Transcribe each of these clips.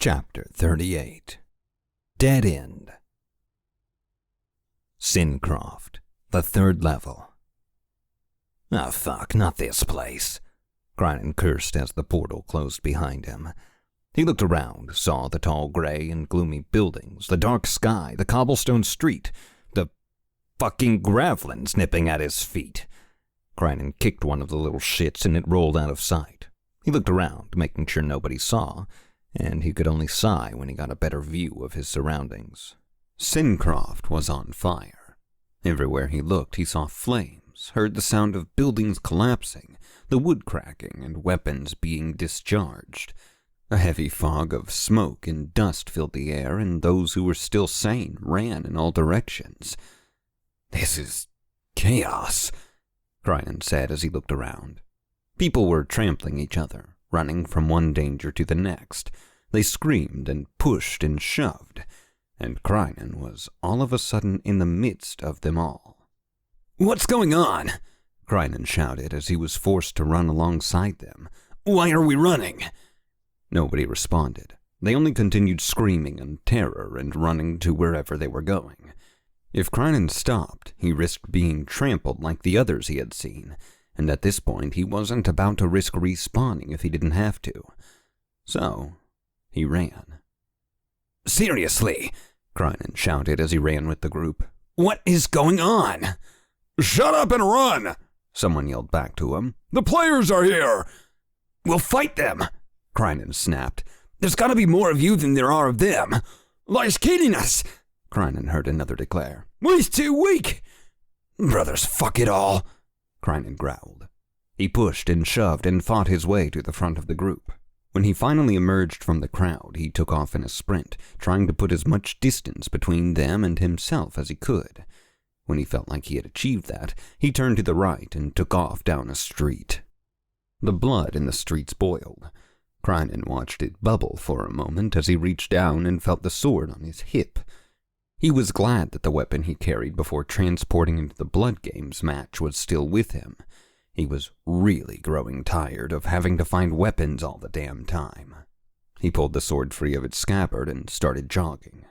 Chapter 38 Dead End. Sincroft, the third level. "Oh fuck, not this place," Crinan cursed as the portal closed behind him. He looked around, saw the tall gray and gloomy buildings, the dark sky, the cobblestone street, the fucking gravelins nipping at his feet. Crinan kicked one of the little shits and it rolled out of sight. He looked around, making sure nobody saw, and he could only sigh when he got a better view of his surroundings. Sincroft was on fire. Everywhere he looked, he saw flames, heard the sound of buildings collapsing, the wood cracking, and weapons being discharged. A heavy fog of smoke and dust filled the air, and those who were still sane ran in all directions. "This is chaos," Crinan said as he looked around. People were trampling each other, running from one danger to the next. They screamed and pushed and shoved, and Crinan was all of a sudden in the midst of them all. "What's going on?" Crinan shouted as he was forced to run alongside them. "Why are we running?" Nobody responded. They only continued screaming in terror and running to wherever they were going. If Crinan stopped, he risked being trampled like the others he had seen, and at this point he wasn't about to risk respawning if he didn't have to. So, he ran. "Seriously," Crinan shouted as he ran with the group. "What is going on?" "Shut up and run!" someone yelled back to him. "The players are here!" "We'll fight them!" Crinan snapped. "There's gotta be more of you than there are of them." "Life's killing us!" Crinan heard another declare. "We's too weak!" "Brothers, fuck it all!" Crinan growled. He pushed and shoved and fought his way to the front of the group. When he finally emerged from the crowd, he took off in a sprint, trying to put as much distance between them and himself as he could. When he felt like he had achieved that, he turned to the right and took off down a street. The blood in the streets boiled. Crinan watched it bubble for a moment as he reached down and felt the sword on his hip. He was glad that the weapon he carried before transporting into the Blood Games match was still with him. He was really growing tired of having to find weapons all the damn time. He pulled the sword free of its scabbard and started jogging.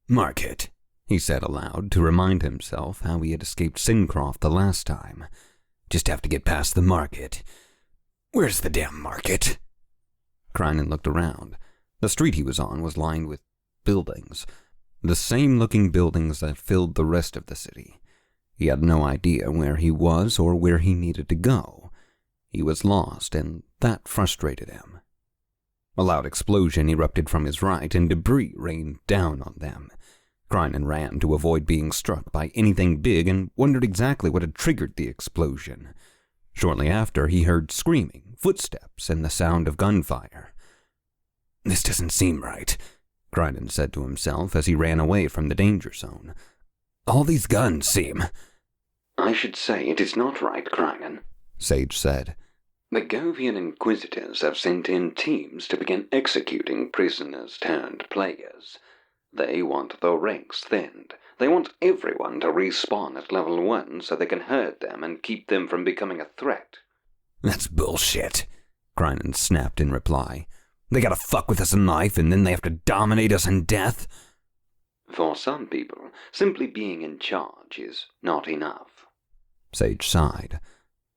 "Market," he said aloud to remind himself how he had escaped Sincroft the last time. "Just have to get past the market. Where's the damn market?" Crinan looked around. The street he was on was lined with buildings. The same-looking buildings that filled the rest of the city. He had no idea where he was or where he needed to go. He was lost, and that frustrated him. A loud explosion erupted from his right, and debris rained down on them. Crinan ran to avoid being struck by anything big and wondered exactly what had triggered the explosion. Shortly after, he heard screaming, footsteps, and the sound of gunfire. "This doesn't seem right," Crinan said to himself as he ran away from the danger zone. "All these guns seem—" "I should say it is not right, Crinan," Sage said. "The Govian Inquisitors have sent in teams to begin executing prisoners turned players. They want the ranks thinned. They want everyone to respawn at level 1 so they can herd them and keep them from becoming a threat." "That's bullshit," Crinan snapped in reply. "They gotta fuck with us in life and then they have to dominate us in death." "For some people, simply being in charge is not enough," Sage sighed.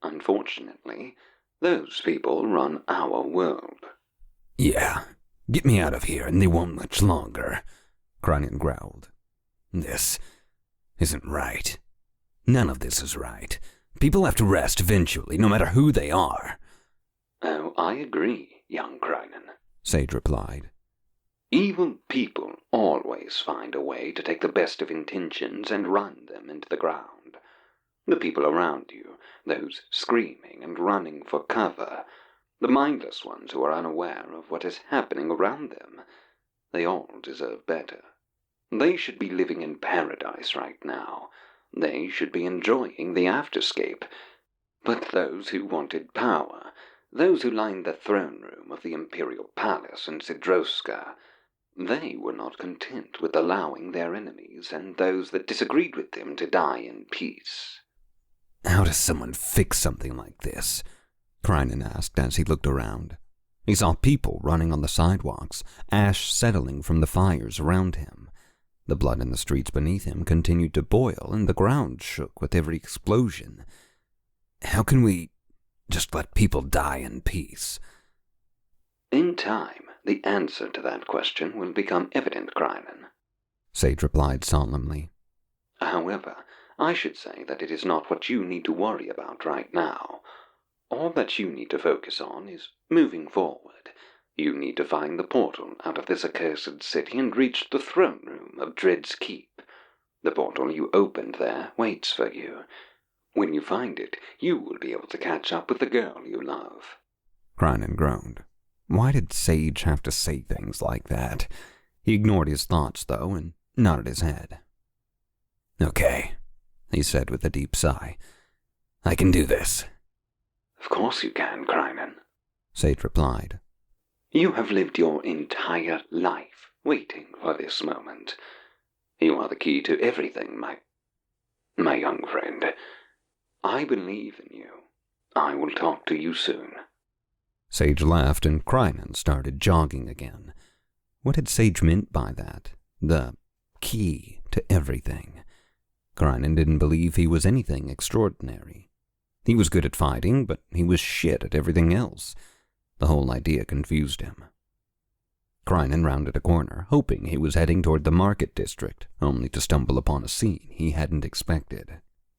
"Unfortunately, those people run our world." "Yeah, get me out of here and they won't much longer," Crinan growled. "This isn't right. None of this is right. People have to rest eventually, no matter who they are." "Oh, I agree, young Crinan," Sage replied. "Evil people always find a way to take the best of intentions and run them into the ground. The people around you, those screaming and running for cover, the mindless ones who are unaware of what is happening around them, they all deserve better. They should be living in paradise right now. They should be enjoying the afterscape. But those who wanted power, those who lined the throne room of the Imperial Palace in Sidroska, they were not content with allowing their enemies and those that disagreed with them to die in peace." "How does someone fix something like this?" Crinan asked as he looked around. He saw people running on the sidewalks, ash settling from the fires around him. The blood in the streets beneath him continued to boil, and the ground shook with every explosion. How can we just let people die in peace? In time, the answer to that question will become evident, Krynen. Sage replied solemnly. However, I should say that it is not what you need to worry about right now. All that you need to focus on is moving forward. You need to find the portal out of this accursed city and reach the throne room of Dread's Keep. The portal you opened there waits for you. When you find it, you will be able to catch up with the girl you love. Krynen groaned. Why did Sage have to say things like that? He ignored his thoughts, though, and nodded his head. Okay, he said with a deep sigh. I can do this. Of course you can, Krynen, Sage replied. You have lived your entire life waiting for this moment. You are the key to everything, my young friend. I believe in you. I will talk to you soon. Sage laughed, and Krynen started jogging again. What had Sage meant by that? The key to everything. Krynen didn't believe he was anything extraordinary. He was good at fighting, but he was shit at everything else. The whole idea confused him. Krynen rounded a corner, hoping he was heading toward the market district, only to stumble upon a scene he hadn't expected.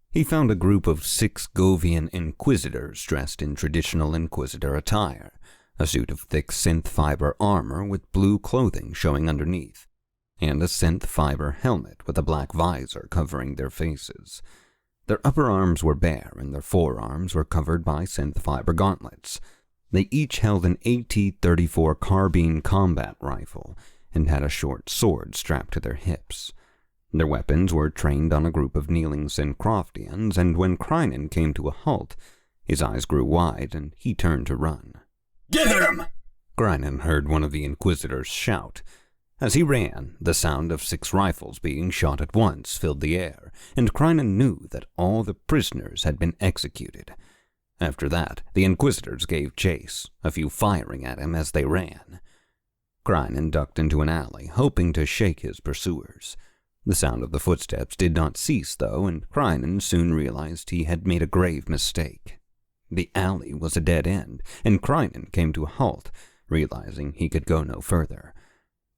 He found a group of 6 Govian inquisitors dressed in traditional inquisitor attire, a suit of thick synth fiber armor with blue clothing showing underneath, and a synth fiber helmet with a black visor covering their faces. Their upper arms were bare, and their forearms were covered by synth fiber gauntlets. They each held an AT-34 carbine combat rifle and had a short sword strapped to their hips. Their weapons were trained on a group of kneeling Syncroftians, and when Krynen came to a halt, his eyes grew wide and he turned to run. Get him! Krynen heard one of the Inquisitors shout. As he ran, the sound of 6 rifles being shot at once filled the air, and Krynen knew that all the prisoners had been executed. After that, the Inquisitors gave chase, a few firing at him as they ran. Krynen ducked into an alley, hoping to shake his pursuers. The sound of the footsteps did not cease, though, and Krynen soon realized he had made a grave mistake. The alley was a dead end, and Krynen came to a halt, realizing he could go no further.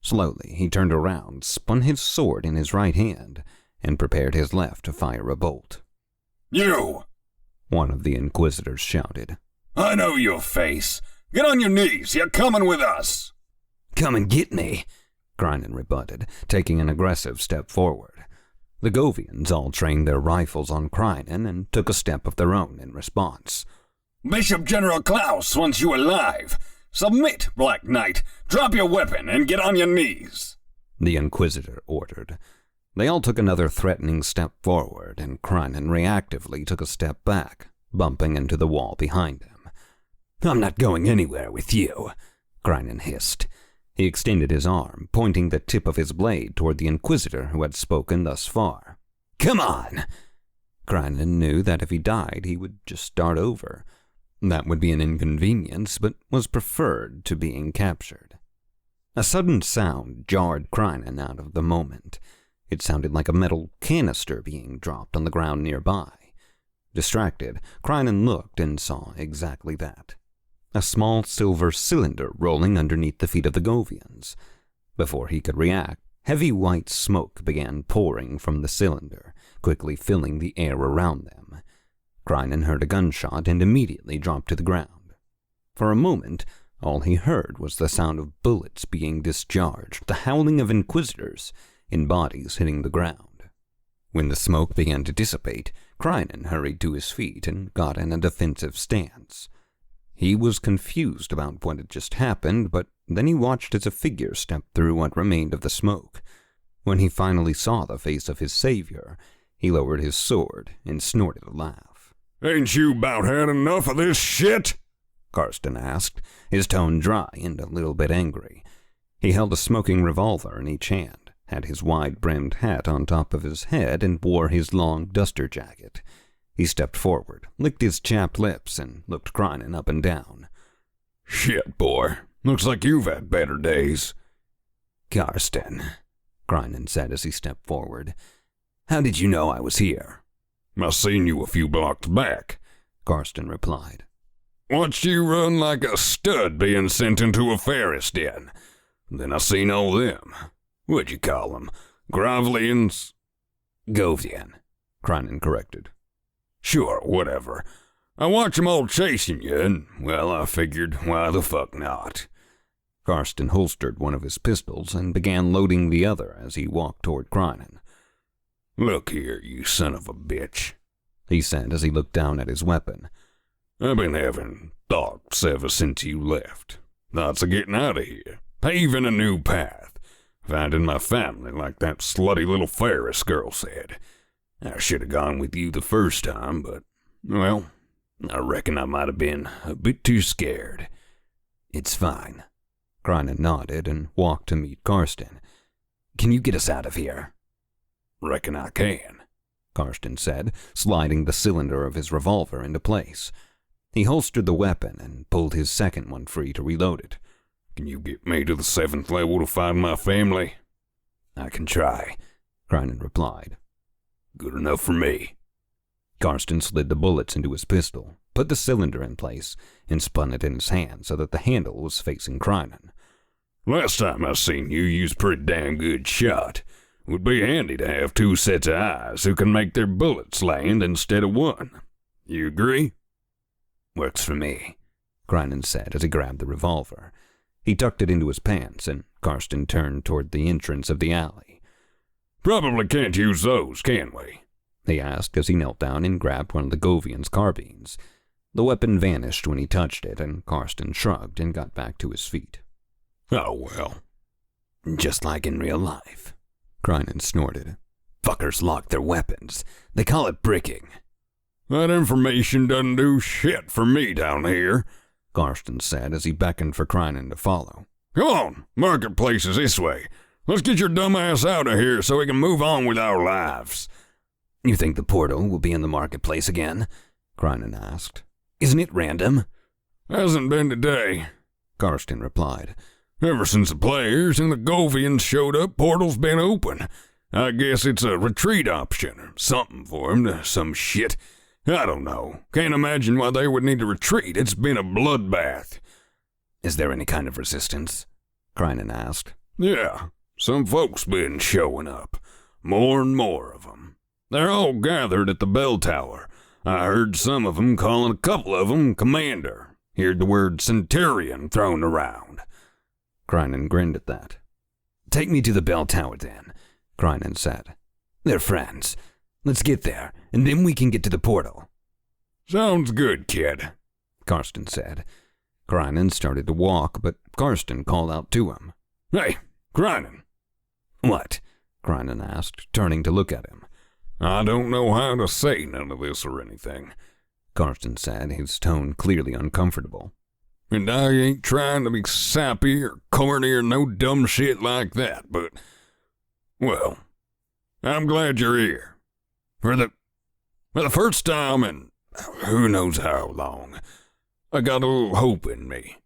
Slowly, he turned around, spun his sword in his right hand, and prepared his left to fire a bolt. You! One of the Inquisitors shouted. I know your face. Get on your knees. You're coming with us. Come and get me, Krynen rebutted, taking an aggressive step forward. The Govians all trained their rifles on Krynen and took a step of their own in response. Bishop General Klaus wants you alive. Submit, Black Knight. Drop your weapon and get on your knees, the Inquisitor ordered. They all took another threatening step forward, and Krynen reactively took a step back, bumping into the wall behind him. I'm not going anywhere with you, Krynen hissed. He extended his arm, pointing the tip of his blade toward the Inquisitor who had spoken thus far. Come on! Krynen knew that if he died, he would just start over. That would be an inconvenience, but was preferred to being captured. A sudden sound jarred Krynen out of the moment. It sounded like a metal canister being dropped on the ground nearby. Distracted, Krynen looked and saw exactly that. A small silver cylinder rolling underneath the feet of the Govians. Before he could react, heavy white smoke began pouring from the cylinder, quickly filling the air around them. Krynen heard a gunshot and immediately dropped to the ground. For a moment, all he heard was the sound of bullets being discharged, the howling of Inquisitors, in bodies hitting the ground. When the smoke began to dissipate, Krynen hurried to his feet and got in a defensive stance. He was confused about what had just happened, but then he watched as a figure stepped through what remained of the smoke. When he finally saw the face of his savior, he lowered his sword and snorted a laugh. Ain't you about had enough of this shit? Karsten asked, his tone dry and a little bit angry. He held a smoking revolver in each hand, had his wide-brimmed hat on top of his head, and wore his long duster jacket. He stepped forward, licked his chapped lips, and looked Krynen up and down. Shit, boy. Looks like you've had better days. Karsten, Grinan said as he stepped forward. How did you know I was here? I seen you a few blocks back, Karsten replied. Watched you run like a stud being sent into a Ferris den. Then I seen all them. What'd you call them? Grovelians? Govian, Grinan corrected. Sure, whatever. I watched them all chasing you, and, well, I figured, why the fuck not? Karsten holstered one of his pistols and began loading the other as he walked toward Grinan. Look here, you son of a bitch, he said as he looked down at his weapon. I've been having thoughts ever since you left. Thoughts of getting out of here, paving a new path, finding my family like that slutty little Ferris girl said. I should have gone with you the first time, but, well, I reckon I might have been a bit too scared. It's fine. Grinan nodded and walked to meet Karsten. Can you get us out of here? Reckon I can, Karsten said, sliding the cylinder of his revolver into place. He holstered the weapon and pulled his second one free to reload it. Can you get me to the 7th level to find my family? I can try, Grinan replied. Good enough for me. Karsten slid the bullets into his pistol, put the cylinder in place, and spun it in his hand so that the handle was facing Grinan. Last time I seen you, you was a pretty damn good shot. Would be handy to have 2 sets of eyes who can make their bullets land instead of one. You agree? Works for me, Grinan said as he grabbed the revolver. He tucked it into his pants, and Karsten turned toward the entrance of the alley. Probably can't use those, can we? He asked as he knelt down and grabbed one of the Govian's carbines. The weapon vanished when he touched it, and Karsten shrugged and got back to his feet. Oh, well. Just like in real life, Grinan snorted. Fuckers lock their weapons. They call it bricking. That information doesn't do shit for me down here, Karsten said as he beckoned for Grinan to follow. Come on, marketplace is this way. Let's get your dumb ass out of here so we can move on with our lives. You think the portal will be in the marketplace again? Grinan asked. Isn't it random? Hasn't been today, Karsten replied. Ever since the players and the Govians showed up, portal's been open. I guess it's a retreat option or something for 'em to some shit. I don't know. Can't imagine why they would need to retreat. It's been a bloodbath. Is there any kind of resistance? Grinan asked. Yeah, some folks been showing up. More and more of 'em. They're all gathered at the bell tower. I heard some of 'em calling a couple of 'em commander. Heard the word centurion thrown around. Grinan grinned at that. Take me to the bell tower then, Grinan said. They're friends. Let's get there, and then we can get to the portal. Sounds good, kid, Karsten said. Grinan started to walk, but Karsten called out to him. Hey, Grinan. What? Grinan asked, turning to look at him. I don't know how to say none of this or anything, Karsten said, his tone clearly uncomfortable. And I ain't trying to be sappy or corny or no dumb shit like that, but, well, I'm glad you're here. For the first time in who knows how long, I got a little hope in me.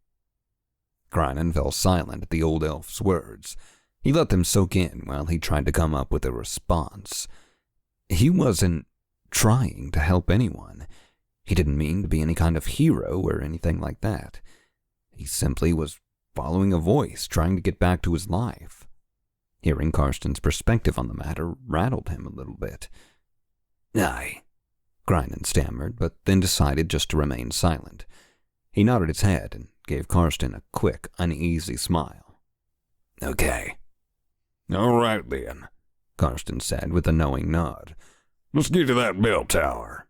Grinan fell silent at the old elf's words. He let them soak in while he tried to come up with a response. He wasn't trying to help anyone. He didn't mean to be any kind of hero or anything like that. He simply was following a voice, trying to get back to his life. Hearing Karsten's perspective on the matter rattled him a little bit. Aye, Grinan stammered, but then decided just to remain silent. He nodded his head and gave Karsten a quick, uneasy smile. Okay. All right, then, Karsten said with a knowing nod. Let's get to that bell tower.